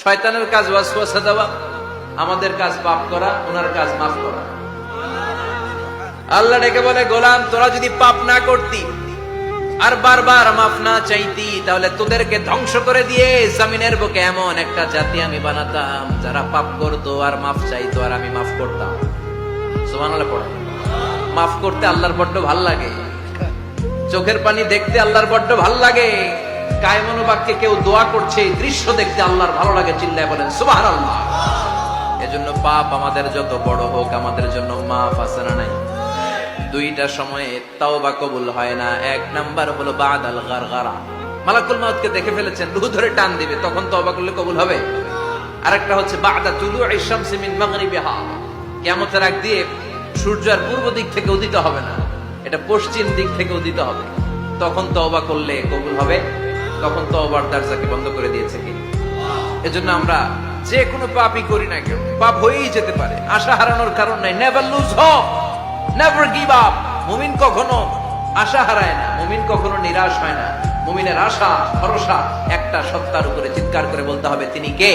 শয়তানের কাজ ওয়াসওয়াসা দেওয়া, আমাদের কাজ পাপ করা, ওনার কাজ মাফ করা। আল্লাহ ডেকে বলে, গোলাম তোরা যদি পাপ না করতি আর বারবার মাফ না চাইতি, তাহলে তোদেরকে ধ্বংস করে দিয়ে জমিনের বুকে এমন একটা জাতি আমি বানাতাম যারা পাপ করতো আর মাফ চাইতো, আর আমি মাফ করতাম। সুবহানাল্লাহ পড়ে। মাফ করতে আল্লাহর বড্ড ভাল লাগে, চোখের পানি দেখতে আল্লাহর বড্ড ভাল লাগে, কায়মনো বাক্যে কেউ দোয়া করছে এই দৃশ্য দেখতে আল্লাহর ভালো লাগে, চিল্লায় বলেন সুবহানাল্লাহ। এজন্য পাপ আমাদের যত বড় হোক, আমাদের জন্য মাফ আছে না নাই? দুইটা সময়ে তাওবা কবুল হয় না। এক নাম্বার হলো বাদাল গারগারা, মালাকুল মাউতকে দেখে ফেলেছেন, রূহ ধরে টান দিবে, তখন তাওবা করলে কবুল হবে। আরেকটা হচ্ছে বাদা তুলুই শামসি মিন মাগরিবিহা, কিয়ামতের আগ দিয়ে সূর্য আর পূর্ব দিক থেকে উদিত হবে না, এটা পশ্চিম দিক থেকে উদিত হবে, তখন তওবা করলে কবুল হবে। তখন তওবার দরজাকে বন্ধ করে দিয়েছে কি? এজন্য আমরা যে কোনো পাপই করি না কেন, পাপ হয়েই যেতে পারে, আশা হারানোর কারণ নাই। Never lose hope, never give up. মুমিন কখনো আশা হারায় না, মুমিন কখনো নিরাশ হয় না। মুমিনের আশা ভরসা একটা সত্তার উপরে, চিৎকার করে বলতে হবে তিনি কে?